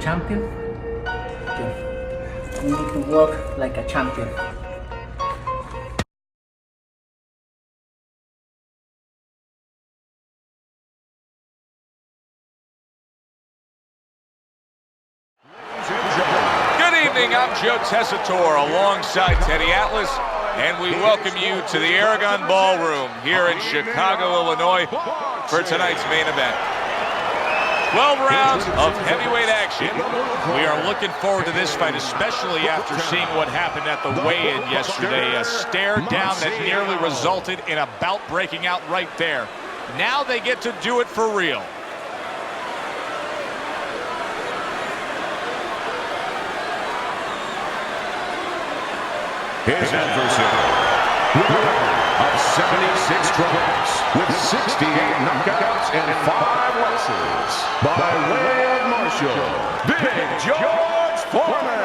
champion. Okay. You need to work like a champion. Good evening, I'm Joe Tessitore alongside Teddy Atlas, and we welcome you to the Aragon Ballroom here in Chicago, Illinois for tonight's main event. 12 rounds of heavyweight action. We are looking forward to this fight, especially after seeing what happened at the weigh-in yesterday. A stare down that nearly resulted in a bout breaking out right there. Now they get to do it for real. His adversary, of 76 tries, with 68 knockouts and 5 losses, by way of Marshall, Big George Foreman.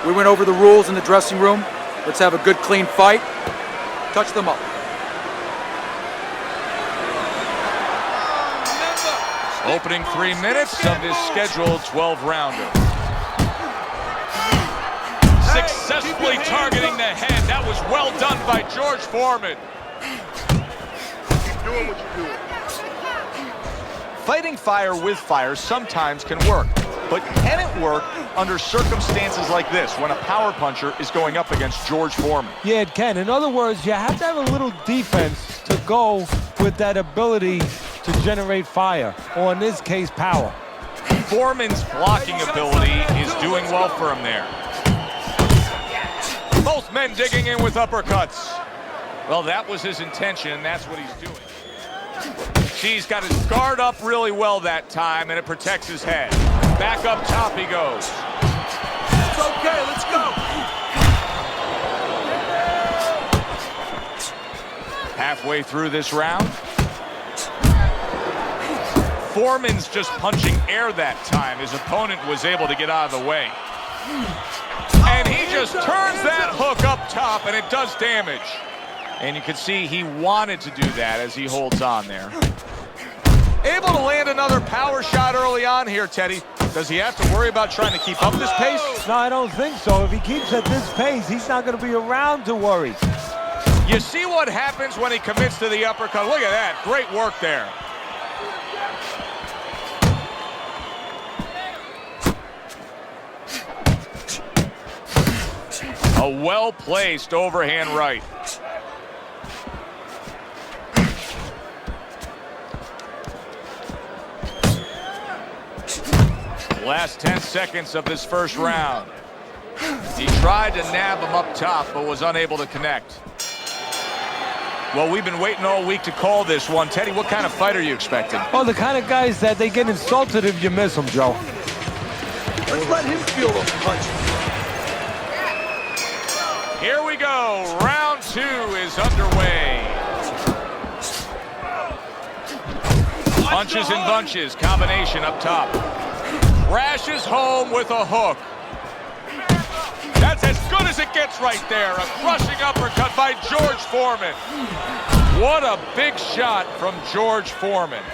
We went over the rules in the dressing room. Let's have a good, clean fight. Touch them up. Opening 3 minutes of this scheduled 12-rounder. Successfully targeting the head. That was well done by George Foreman. Keep doing what you're doing. Fighting fire with fire sometimes can work. But can it work under circumstances like this when a power puncher is going up against George Foreman? Yeah, it can. In other words, you have to have a little defense to go with that ability to generate fire, or in this case, power. Foreman's blocking ability is doing well for him there. Both men digging in with uppercuts. Well, that was his intention, and that's what he's doing. He's got his guard up really well that time, and it protects his head. Back up top he goes. It's okay, let's go. Halfway through this round. Foreman's just punching air that time. His opponent was able to get out of the way. And he just turns that hook up top, and it does damage. And you can see he wanted to do that as he holds on there. Able to land another power shot early on here, Teddy. Does he have to worry about trying to keep up this pace? No, I don't think so. If he keeps at this pace, he's not going to be around to worry. You see what happens when he commits to the uppercut. Look at that. Great work there. A well-placed overhand right. Last 10 seconds of this first round. He tried to nab him up top, but was unable to connect. Well, we've been waiting all week to call this one. Teddy, what kind of fight are you expecting? Oh, the kind of guys that they get insulted if you miss them, Joe. Let's let him feel those punches. Here we go. Round 2 is underway. Punches and bunches. Combination up top. Crashes home with a hook. That's as good as it gets right there. A crushing uppercut by George Foreman. What a big shot from George Foreman.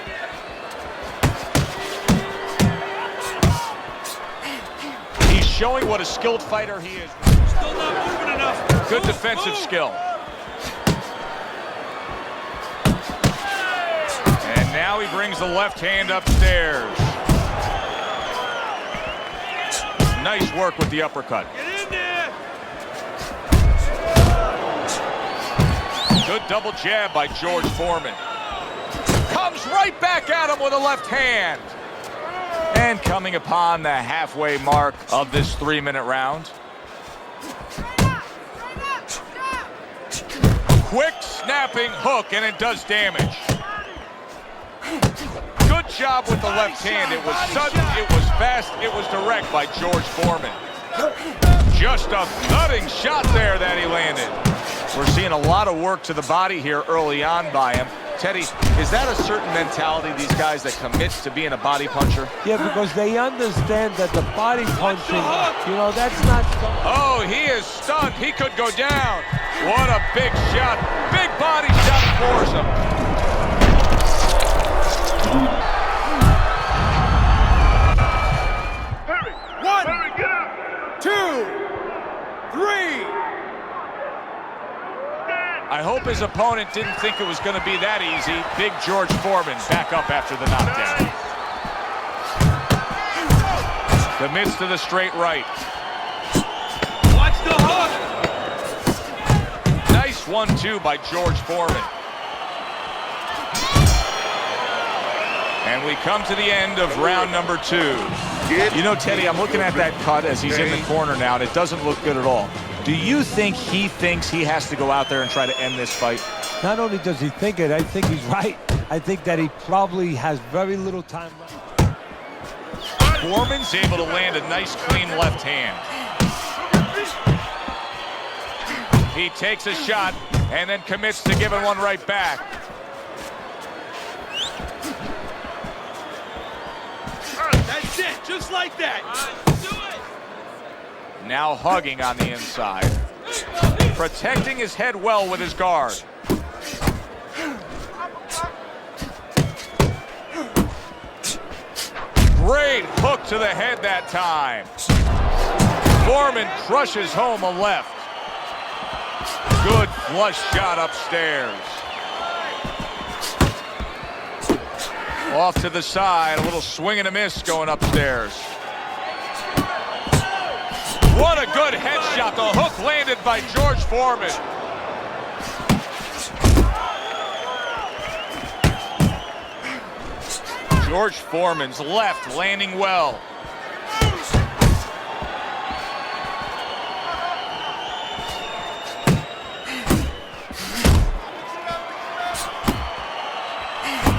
He's showing what a skilled fighter he is. Still not moving enough. Good defensive skill. And now he brings the left hand upstairs. Nice work with the uppercut. Get in there. Good double jab by George Foreman. Comes right back at him with a left hand. And coming upon the halfway mark of this 3-minute round. Quick snapping hook, and it does damage. Good job with the left hand. It was sudden, it was fast, it was direct by George Foreman. Just a thudding shot there that he landed. We're seeing a lot of work to the body here early on by him. Teddy, is that a certain mentality, these guys that commit to being a body puncher? Yeah, because they understand that the body punching, you know, that's not... Oh, he is stunned. He could go down. What a big shot. Big body shot floors him. One, two, three. I hope his opponent didn't think it was going to be that easy. Big George Foreman back up after the knockdown. Commits to the straight right. Watch the hook. Nice 1-2 by George Foreman. And we come to the end of round number 2. You know, Teddy, I'm looking at that cut as he's in the corner now, and it doesn't look good at all. Do you think he thinks he has to go out there and try to end this fight? Not only does he think it, I think he's right. I think that he probably has very little time left. Foreman's able to land a nice, clean left hand. He takes a shot and then commits to giving one right back. That's it, just like that. Do it. Now hugging on the inside. Protecting his head well with his guard. Great hook to the head that time. Foreman crushes home a left. Good flush shot upstairs. Off to the side, a little swing and a miss going upstairs. What a good headshot. The hook landed by George Foreman. George Foreman's left landing well.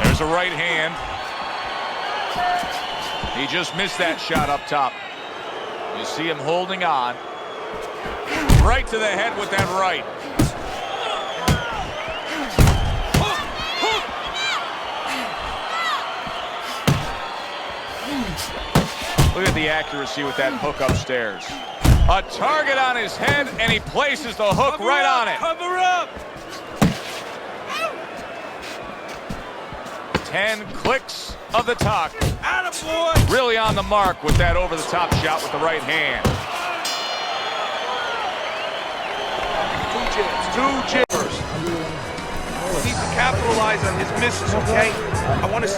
There's a right hand. He just missed that shot up top. You see him holding on. Right to the head with that right. Look at the accuracy with that hook upstairs. A target on his head, and he places the hook right on it. Cover up. 10 clicks of the talk. Attaboy. Really on the mark with that over-the-top shot with the right hand. Two jibbers. He needs to capitalize on his misses, okay? I want to...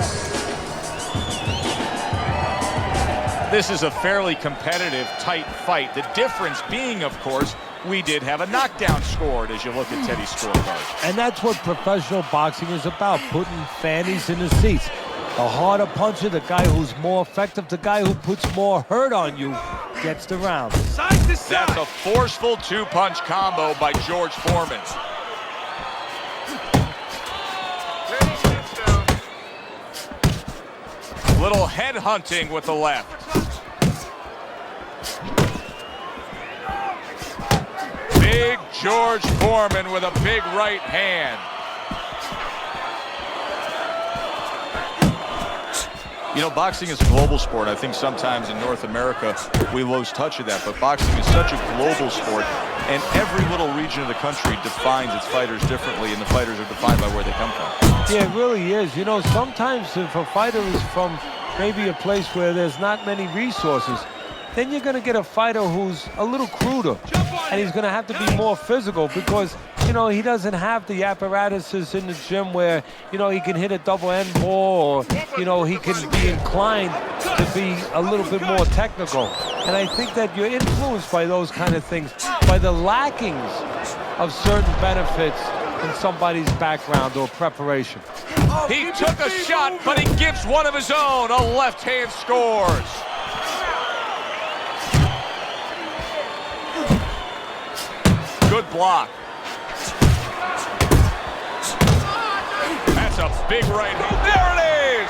This is a fairly competitive, tight fight. The difference being, of course, we did have a knockdown scored as you look at Teddy's scorecard. And that's what professional boxing is about, putting fannies in the seats. The harder puncher, the guy who's more effective, the guy who puts more hurt on you, gets the round. Side to side. That's a forceful two-punch combo by George Foreman. Little head hunting with the left. Big George Foreman with a big right hand. You know, boxing is a global sport. I think sometimes in North America we lose touch of that, but boxing is such a global sport, and every little region of the country defines its fighters differently, and the fighters are defined by where they come from. Yeah, it really is. You know, sometimes if a fighter is from maybe a place where there's not many resources, then you're going to get a fighter who's a little cruder, and he's going to have to be more physical because, you know, he doesn't have the apparatuses in the gym where, you know, he can hit a double end ball or, you know, he can be inclined to be a little bit more technical. And I think that you're influenced by those kind of things, by the lackings of certain benefits in somebody's background or preparation. He took a shot, but he gives one of his own. A left hand scores. Good block. That's a big right hand. There it is!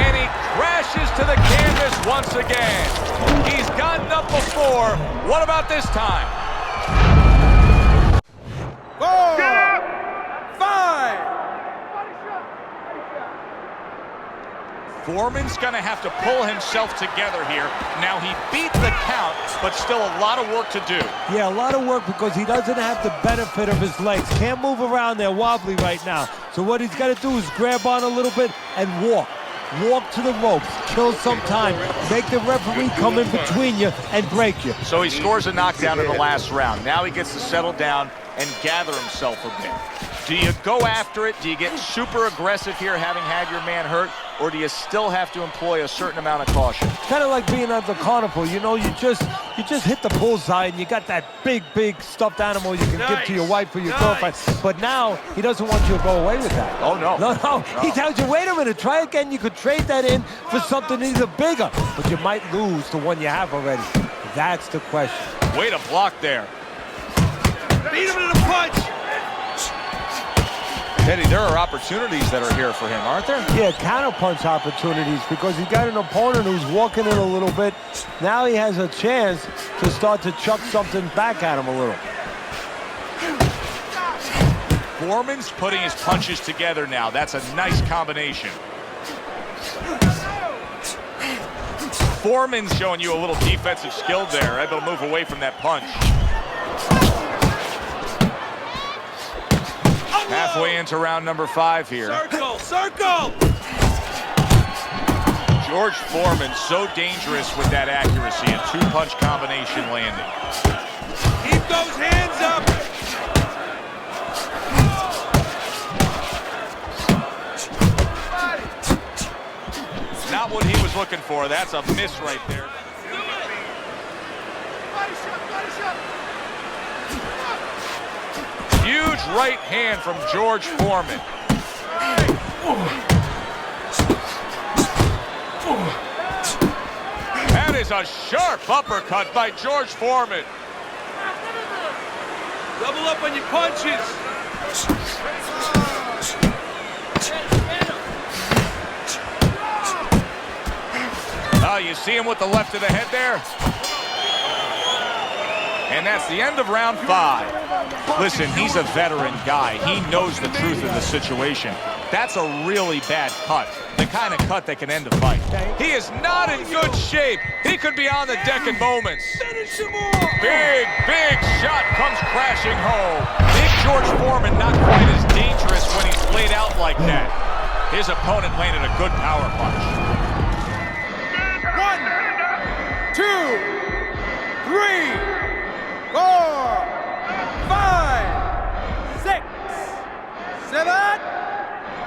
And he crashes to the canvas once again. He's gotten up before. What about this time? 4, 5, Foreman's going to have to pull himself together here. Now, he beat the count, but still a lot of work to do. Yeah, a lot of work because he doesn't have the benefit of his legs. Can't move around there wobbly right now. So what he's got to do is grab on a little bit and walk. Walk to the ropes, kill some time, make the referee come in between you and break you. So he scores a knockdown in the last round. Now he gets to settle down and gather himself a bit. Do you go after it? Do you get super aggressive here having had your man hurt? Or do you still have to employ a certain amount of caution? Kind of like being at the carnival, you know, you just hit the bullseye and you got that big stuffed animal you can give to your wife or your girlfriend. But now he doesn't want you to go away with that. Oh, no. No. He tells you, wait a minute, try again. You could trade that in for something even bigger, but you might lose the one you have already. That's the question. Way to block there. Beat him to the punch. Teddy, there are opportunities that are here for him, aren't there? Yeah, counterpunch opportunities because he got an opponent who's walking in a little bit. Now he has a chance to start to chuck something back at him a little. Foreman's putting his punches together now. That's a nice combination. Foreman's showing you a little defensive skill there, able to move away from that punch. Halfway into round number 5 here. Circle! George Foreman so dangerous with that accuracy. A 2-punch combination landing. Keep those hands up! Not what he was looking for. That's a miss right there. Huge right hand from George Foreman. That is a sharp uppercut by George Foreman. Double up on your punches. Oh, you see him with the left of the head there? And that's the end of round 5. Listen, he's a veteran guy. He knows the truth of the situation. That's a really bad cut. The kind of cut that can end a fight. He is not in good shape. He could be on the deck in moments. Big shot comes crashing home. Big George Foreman not quite as dangerous when he's laid out like that. His opponent landed a good power punch. 1, 2, 3. 4, 5, 6, 7,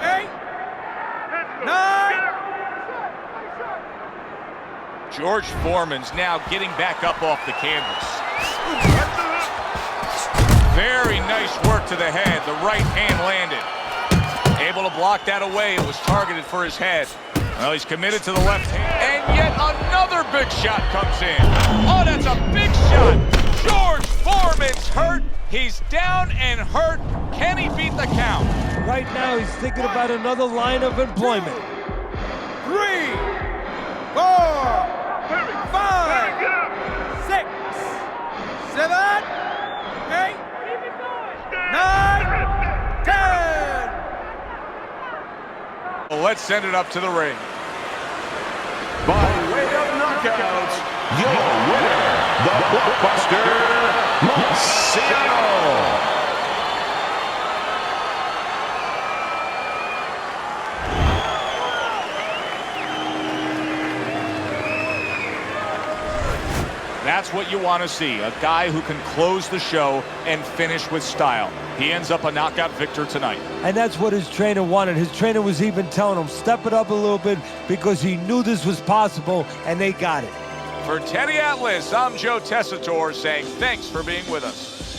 8, 9. George Foreman's now getting back up off the canvas. Very nice work to the head. The right hand landed. Able to block that away. It was targeted for his head. Well, he's committed to the left hand. And yet another big shot comes in. Oh, that's a big shot. George Foreman's hurt. He's down and hurt. Can he beat the count? Right now, he's thinking about another line of employment. 3, 4, 5, 6, 7, 8, 9, 10. Well, let's send it up to the ring. By way of knockout, your winner, the blockbuster, Marciano. That's what you want to see, a guy who can close the show and finish with style. He ends up a knockout victor tonight. And that's what his trainer wanted. His trainer was even telling him, step it up a little bit because he knew this was possible, and they got it. For Teddy Atlas, I'm Joe Tessitore saying thanks for being with us.